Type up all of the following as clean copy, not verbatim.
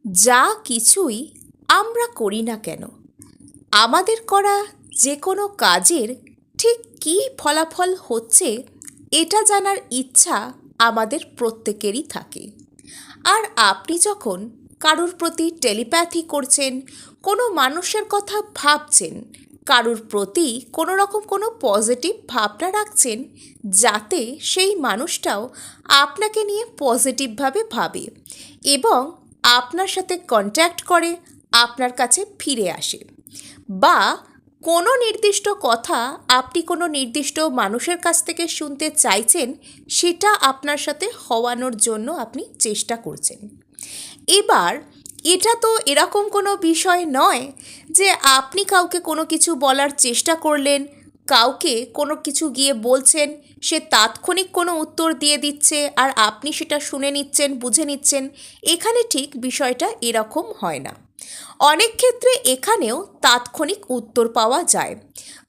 যা কিছুই আমরা করি না কেন, আমাদের করা যে কোনো কাজের ঠিক কী ফলাফল হচ্ছে এটা জানার ইচ্ছা আমাদের প্রত্যেকেরই থাকে। আর আপনি যখন কারুর প্রতি টেলিপ্যাথি করছেন, কোনো মানুষের কথা ভাবছেন, কারুর প্রতি কোনো রকম কোনো পজিটিভ ভাবনা রাখছেন, যাতে সেই মানুষটাও আপনাকে নিয়ে পজিটিভভাবে ভাবে এবং আপনার সাথে কন্ট্যাক্ট করে আপনার কাছে ফিরে আসে, বা কোনো নির্দিষ্ট কথা আপনি কোনো নির্দিষ্ট মানুষের কাছ থেকে শুনতে চাইছেন, সেটা আপনার সাথে হওয়ানোর জন্য আপনি চেষ্টা করছেন। এবার এটা তো এরকম কোনো বিষয় নয় যে আপনি কাউকে কোনো কিছু বলার চেষ্টা করলেন, কাউকে কোনো কিছু গিয়ে বলছেন, সে তাৎক্ষণিক কোনো উত্তর দিয়ে দিচ্ছে আর আপনি সেটা শুনে নিচ্ছেন, বুঝে নিচ্ছেন। এখানে ঠিক বিষয়টা এরকম হয় না। অনেক ক্ষেত্রে এখানেও তাৎক্ষণিক উত্তর পাওয়া যায়।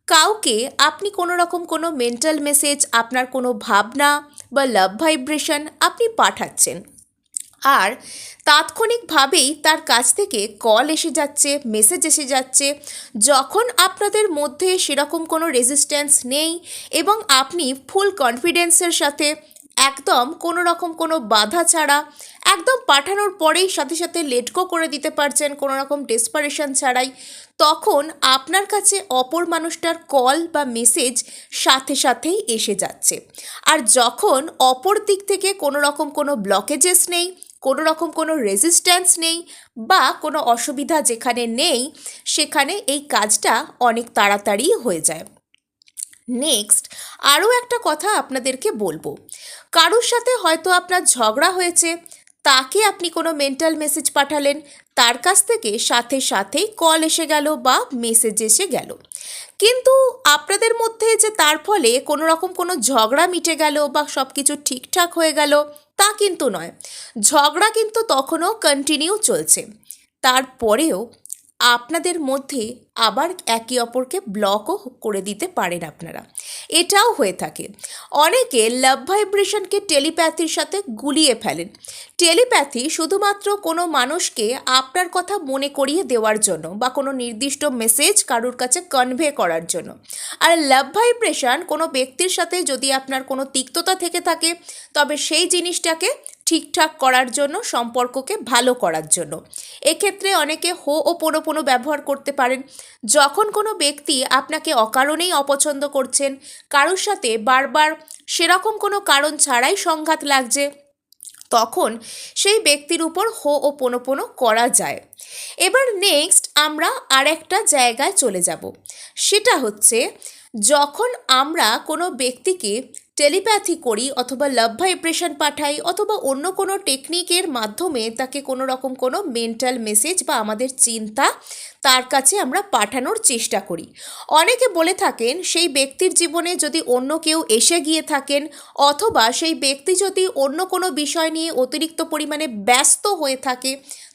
কাউকে আপনি কোনো রকম কোনো মেন্টাল মেসেজ, আপনার কোনো ভাবনা বা লাভ ভাইব্রেশন আপনি পাঠাচ্ছেন, আর তাৎক্ষণিকভাবেই তার কাছ থেকে কল এসে যাচ্ছে, মেসেজ এসে যাচ্ছে। যখন আপনাদের মধ্যে সেরকম কোনো রেজিস্ট্যান্স নেই এবং আপনি ফুল কনফিডেন্সের সাথে একদম কোনো রকম কোনো বাধা ছাড়া একদম পাঠানোর পরেই সাথে সাথে লেটকো করে দিতে পারছেন কোনো রকম ডেসপারেশন ছাড়াই, তখন আপনার কাছে অপর মানুষটার কল বা মেসেজ সাথে সাথেই এসে যাচ্ছে। আর যখন অপর দিক থেকে কোনো রকম কোনো ব্লকেজেস নেই, কোনো রকম কোনো রেজিস্ট্যান্স নেই, বা কোনো অসুবিধা যেখানে নেই, সেখানে এই কাজটা অনেক তাড়াতাড়ি হয়ে যায়। নেক্সট আরও একটা কথা আপনাদেরকে বলবো, কারোর সাথে হয়তো আপনার ঝগড়া হয়েছে, তাকে আপনি কোনো মেন্টাল মেসেজ পাঠালেন, তার কাছ থেকে সাথে সাথেই কল এসে গেল বা মেসেজ এসে গেল, কিন্তু আপনাদের মধ্যে যে তার ফলে কোনো রকম কোনো ঝগড়া মিটে গেল বা সব কিছু ঠিকঠাক হয়ে গেল, তা কিন্তু নয়। ঝগড়া কিন্তু তখনও কন্টিনিউ চলছে। তারপরেও আপনাদের মধ্যে আবার একে অপরকে ব্লকও করে দিতে পারেন আপনারা। এটাও হয়ে থাকে। অনেকে লাভ ভাইব্রেশনকে টেলিপ্যাথির সাথে গুলিয়ে ফেলেন। টেলিপ্যাথি শুধুমাত্র কোনো মানুষকে আপনার কথা মনে করিয়ে দেওয়ার জন্য বা কোনো নির্দিষ্ট মেসেজ কারুর কাছে কনভে করার জন্য। আর লাভ ভাইব্রেশন কোনো ব্যক্তির সাথে যদি আপনার কোনো তিক্ততা থেকে থাকে, তবে সেই জিনিসটাকে ঠিকঠাক করার জন্য, সম্পর্ককে ভালো করার জন্য। এক্ষেত্রে অনেকে হো ও পোনো ব্যবহার করতে পারেন। যখন কোনো ব্যক্তি আপনাকে অকারণেই অপছন্দ করছেন, কারোর সাথে বারবার সেরকম কোনো কারণ ছাড়াই সংঘাত লাগছে, তখন সেই ব্যক্তির উপর হো ও পোনো করা যায়। এবার নেক্সট আমরা আরেকটা জায়গায় চলে যাব। সেটা হচ্ছে, যখন আমরা কোনো ব্যক্তিকে টেলিপ্যাথি করি অথবা লাভ ভাইব্রেশন পাঠাই অথবা অন্য কোনো টেকনিকের মাধ্যমে তাকে কোনো রকম কোনো মেন্টাল মেসেজ বা আমাদের চিন্তা তার কাছে আমরা পাঠানোর চেষ্টা করি। অনেকে বলে থাকেন সেই ব্যক্তির জীবনে যদি অন্য কেউ এসে গিয়ে থাকেন, অথবা সেই ব্যক্তি যদি অন্য কোনো বিষয় নিয়ে অতিরিক্ত পরিমাণে ব্যস্ত হয়ে থাকে,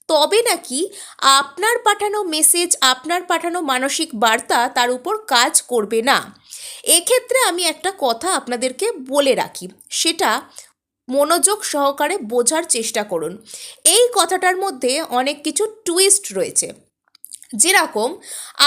তবে নাকি আপনার পাঠানো মেসেজ, আপনার পাঠানো মানসিক বার্তা তার উপর কাজ করবে না। এক্ষেত্রে আমি একটা কথা আপনাদেরকে বলে রাখি, সেটা মনোযোগ সহকারে বোঝার চেষ্টা করুন। এই কথাটার মধ্যে অনেক কিছু টুইস্ট রয়েছে। যেরকম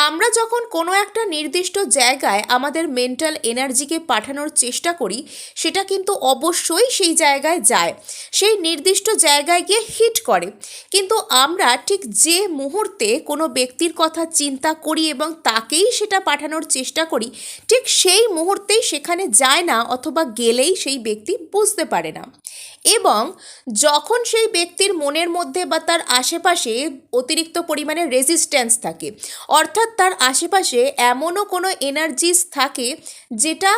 আমরা যখন কোনো একটা নির্দিষ্ট জায়গায় আমাদের মেন্টাল এনার্জিকে পাঠানোর চেষ্টা করি, সেটা কিন্তু অবশ্যই সেই জায়গায় যায়, সেই নির্দিষ্ট জায়গায় গিয়ে হিট করে। কিন্তু আমরা ঠিক যে মুহূর্তে কোনো ব্যক্তির কথা চিন্তা করি এবং তাকেই সেটা পাঠানোর চেষ্টা করি, ঠিক সেই মুহূর্তেই সেখানে যায় না, অথবা গেলেই সেই ব্যক্তি বুঝতে পারে না। এবং যখন সেই ব্যক্তির মনের মধ্যে বা তার আশেপাশে অতিরিক্ত পরিমাণে রেজিস্ট্যান্স থাকে, অর্থাৎ তার আশেপাশে এমনও কোনো এনার্জিস থাকে যেটা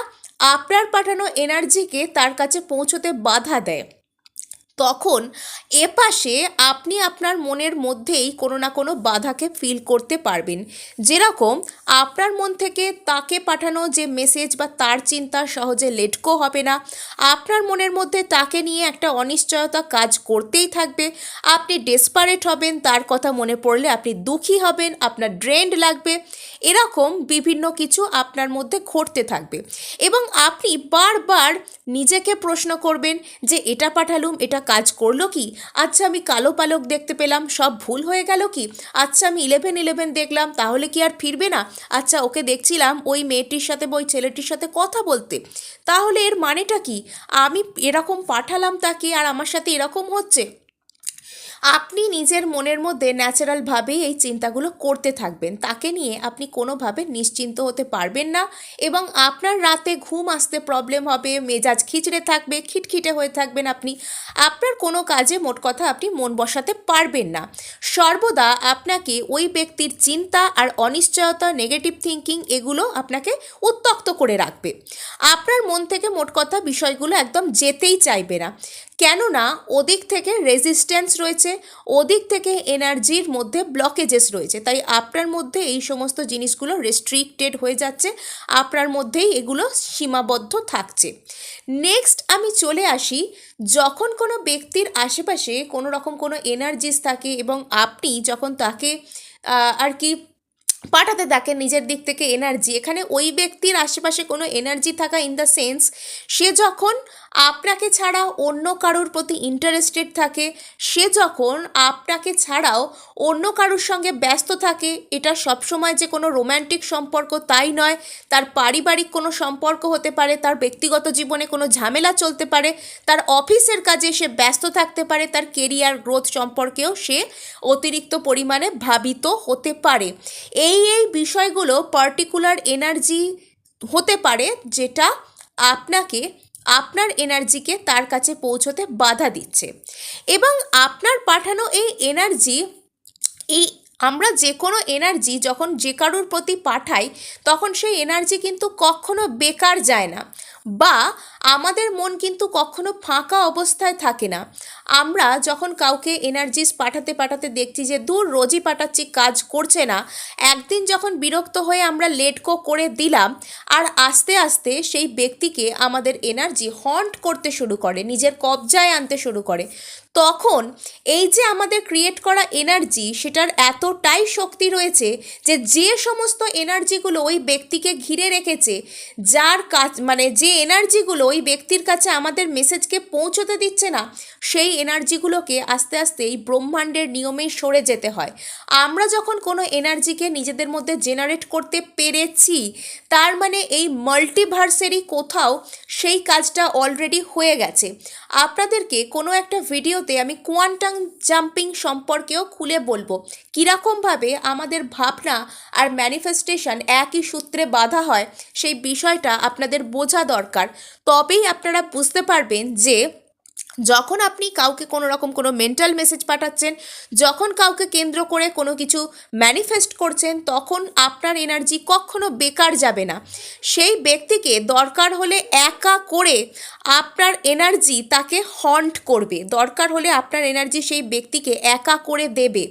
আপনার পাঠানো এনার্জিকে তার কাছে পৌঁছতে বাধা দেয়, তখন এপাশে আপনি আপনার মনের মধ্যেই কোনো না কোনো বাধাকে ফিল করতে পারবেন। যেরকম আপনার মন থেকে তাকে পাঠানো যে মেসেজ বা তার চিন্তা সহজে লেটকো হবে না, আপনার মনের মধ্যে তাকে নিয়ে একটা অনিশ্চয়তা কাজ করতেই থাকবে, আপনি ডেসপারেট হবেন, তার কথা মনে পড়লে আপনি দুঃখী হবেন, আপনার ড্রেন্ড লাগবে, এরকম বিভিন্ন কিছু আপনার মধ্যে ঘটতে থাকবে। এবং আপনি বারবার নিজেকে প্রশ্ন করবেন যে এটা পাঠালুম, এটা কাজ করলো কি? আচ্ছা আমি কালো পালক দেখতে পেলাম, সব ভুল হয়ে গেল কি? আচ্ছা আমি 11-11 দেখলাম, তাহলে কি আর ফিরবে না? আচ্ছা ওকে দেখছিলাম ওই মেয়েটির সাথে বা ওই ছেলেটির সাথে কথা বলতে, তাহলে এর মানেটা কি? আমি এরকম পাঠালাম তাকে আর আমার সাথে এরকম হচ্ছে। আপনি নিজের মনের মধ্যে ন্যাচারালভাবেই এই চিন্তাগুলো করতে থাকবেন, তাকে নিয়ে আপনি কোনোভাবে নিশ্চিন্ত হতে পারবেন না এবং আপনার রাতে ঘুম আসতে প্রবলেম হবে, মেজাজ খিচড়ে থাকবে, খিটখিটে হয়ে থাকবেন আপনি। আপনার কোনো কাজে মোট কথা আপনি মন বসাতে পারবেন না। সর্বদা আপনাকে ওই ব্যক্তির চিন্তা আর অনিশ্চয়তা, নেগেটিভ থিঙ্কিং, এগুলো আপনাকে উত্তক্ত করে রাখবে। আপনার মন থেকে মোট কথা বিষয়গুলো একদম যেতেই চাইবে না, কেননা ওদিক থেকে রেজিস্ট্যান্স রয়েছে, ওদিক থেকে এনার্জির মধ্যে ব্লকেজেস রয়েছে, তাই আপনার মধ্যে এই সমস্ত জিনিসগুলো রেস্ট্রিক্টেড হয়ে যাচ্ছে, আপনার মধ্যেই এগুলো সীমাবদ্ধ থাকছে। নেক্সট আমি চলে আসি, যখন কোনো ব্যক্তির আশেপাশে কোনো রকম কোনো এনার্জিস থাকে এবং আপনি যখন তাকে আর কি পাঠাতে থাকেন নিজের দিক থেকে এনার্জি, এখানে ওই ব্যক্তির আশেপাশে কোনো এনার্জি থাকা ইন দ্য সেন্স সে যখন আপনাকে ছাড়া অন্য কারোর প্রতি ইন্টারেস্টেড থাকে, সে যখন আপনাকে ছাড়াও অন্য কারোর সঙ্গে ব্যস্ত থাকে, এটা সবসময় যে কোনো রোম্যান্টিক সম্পর্ক তাই নয়, তার পারিবারিক কোনো সম্পর্ক হতে পারে, তার ব্যক্তিগত জীবনে কোনো ঝামেলা চলতে পারে, তার অফিসের কাজে সে ব্যস্ত থাকতে পারে, তার কেরিয়ার গ্রোথ সম্পর্কেও সে অতিরিক্ত পরিমাণে ভাবিত হতে পারে। এই বিষয়গুলো পার্টিকুলার এনার্জি হতে পারে যেটা আপনাকে আপনার এনার্জিকে তার কাছে পৌঁছতে বাধা দিচ্ছে। এবং আপনার পাঠানো এই এনার্জি, এই আমরা যে কোনো এনার্জি যখন যে কারোর প্রতি পাঠাই তখন সেই এনার্জি কিন্তু কখনো বেকার যায় না, বা আমাদের মন কিন্তু কখনো ফাঁকা অবস্থায় থাকে না। আমরা যখন কাউকে এনার্জিস পাঠাতে পাঠাতে দেখছি যে দূর রোজই পাঠাচ্ছি, কাজ করছে না, একদিন যখন বিরক্ত হয়ে আমরা লেট গো করে দিলাম, আর আস্তে আস্তে সেই ব্যক্তিকে আমাদের এনার্জি হন্ট করতে শুরু করে, নিজের কবজায় আনতে শুরু করে, তখন এই যে আমাদের ক্রিয়েট করা এনার্জি, সেটার এতটাই শক্তি রয়েছে যে যে সমস্ত এনার্জিগুলো ওই ব্যক্তিকে ঘিরে রেখেছে, যার কাজ মানে যে এনার্জিগুলো ওই ব্যক্তির কাছে আমাদের মেসেজকে পৌঁছতে দিচ্ছে না, সেই এনার্জিগুলোকে আস্তে আস্তে এই ব্রহ্মাণ্ডের নিয়মেই সরে যেতে হয়। আমরা যখন কোনো এনার্জিকে নিজেদের মধ্যে জেনারেট করতে পেরেছি, তার মানে এই মাল্টিভার্সেরই কোথাও সেই কাজটা অলরেডি হয়ে গেছে। আপনাদেরকে কোনো একটা ভিডিওতে আমি কোয়ান্টাম জাম্পিং সম্পর্কেও খুলে বলবো, কীরকমভাবে আমাদের ভাবনা আর ম্যানিফেস্টেশন একই সূত্রে বাঁধা হয়, সেই বিষয়টা আপনাদের বোঝা দরকার। তবেই আপনারা বুঝতে পারবেন যে যখন আপনি কাউকে কোনো রকম কোনো মেন্টাল মেসেজ পাঠাচ্ছেন, যখন কাউকে কেন্দ্র করে কোনো কিছু ম্যানিফেস্ট করছেন, তখন আপনার এনার্জি কখনো বেকার যাবে না। সেই ব্যক্তিকে দরকার হলে একা করে আপনার এনার্জি তাকে হন্ট করবে, দরকার হলে আপনার এনার্জি সেই ব্যক্তিকে একা করে দেবে।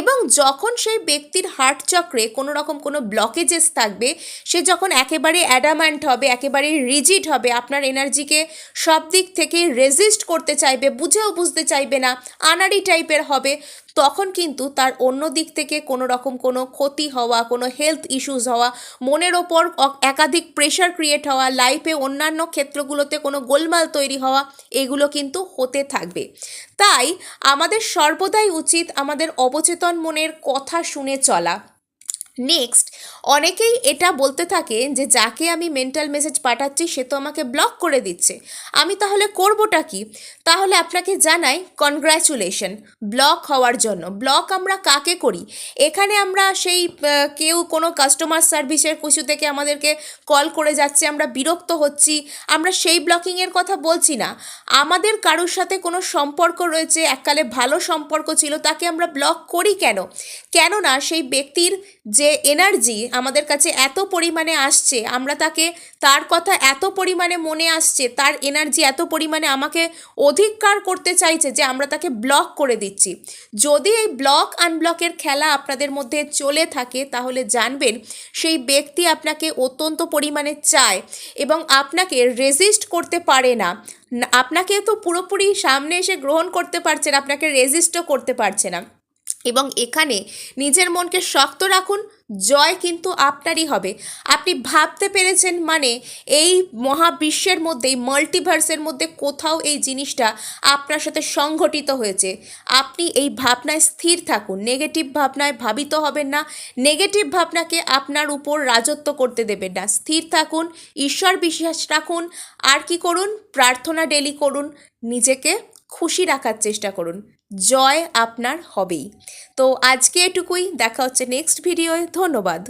এবং যখন সেই ব্যক্তির হার্ট চক্রে কোনো রকম কোনো ব্লকেজেস থাকবে, সে যখন একেবারে অ্যাডামান্ট হবে, একেবারে রিজিড হবে, আপনার এনার্জিকে সব দিক থেকে রেজিস্ট করতে চাইবে, বুঝেও বুঝতে চাইবে না, আনাড়ি টাইপের হবে, তখন কিন্তু তার অন্য দিক থেকে কোনো রকম কোনো ক্ষতি হওয়া, কোনো হেলথ ইস্যুস হওয়া, মনের ওপর একাধিক প্রেশার ক্রিয়েট হওয়া, লাইফে অন্যান্য ক্ষেত্রগুলোতে কোনো গোলমাল তৈরি হওয়া, এগুলো কিন্তু হতে থাকবে। তাই আমাদের সর্বদাই উচিত আমাদের অবচেতন মনের কথা শুনে চলা। নেক্সট, অনেকেই এটা বলতে থাকে যে যাকে আমি মেন্টাল মেসেজ পাঠাচ্ছি সে তো আমাকে ব্লক করে দিচ্ছে, আমি তাহলে করবোটা কি? তাহলে আপনাকে জানাই কনগ্র্যাচুলেশন ব্লক হওয়ার জন্য। ব্লক আমরা কাকে করি? এখানে আমরা সেই কেউ কোনো কাস্টমার সার্ভিসের কিছু থেকে আমাদেরকে কল করে যাচ্ছে, আমরা বিরক্ত হচ্ছি, আমরা সেই ব্লকিংয়ের কথা বলছি না। আমাদের কারোর সাথে কোনো সম্পর্ক রয়েছে, এককালে ভালো সম্পর্ক ছিল, তাকে আমরা ব্লক করি কেন? কেননা সেই ব্যক্তির যে এনার্জি আমাদের কাছে এত পরিমাণে আসছে, আমরা তাকে, তার কথা এত পরিমাণে মনে আসছে, তার এনার্জি এত পরিমাণে আমাকে অধিকার করতে চাইছে যে আমরা তাকে ব্লক করে দিচ্ছি। যদি এই ব্লক আনব্লকের খেলা আপনাদের মধ্যে চলে থাকে, তাহলে জানবেন সেই ব্যক্তি আপনাকে অত্যন্ত পরিমাণে চায় এবং আপনাকে রেজিস্ট করতে পারে না। আপনাকে তো পুরোপুরি সামনে এসে গ্রহণ করতে পারছে না, আপনাকে রেজিস্টও করতে পারছে না। এবং এখানে নিজের মনকে শক্ত রাখুন, জয় কিন্তু আপনারই হবে। আপনি ভাবতে পেরেছেন মানে এই মহাবিশ্বের মধ্যে, এই মাল্টিভার্সের মধ্যে কোথাও এই জিনিসটা আপনার সাথে সংঘটিত হয়েছে। আপনি এই ভাবনায় স্থির থাকুন, নেগেটিভ ভাবনায় ভাবিত হবেন না, নেগেটিভ ভাবনাকে আপনার উপর রাজত্ব করতে দেবেন না। স্থির থাকুন, ঈশ্বর বিশ্বাস রাখুন, আর কি করুন, প্রার্থনা ডেলি করুন, নিজেকে খুশি রাখার চেষ্টা করুন, জয় আপনার হবেই। তো আজকে এটুকুই, দেখা হচ্ছে নেক্সট ভিডিওয়। ধন্যবাদ।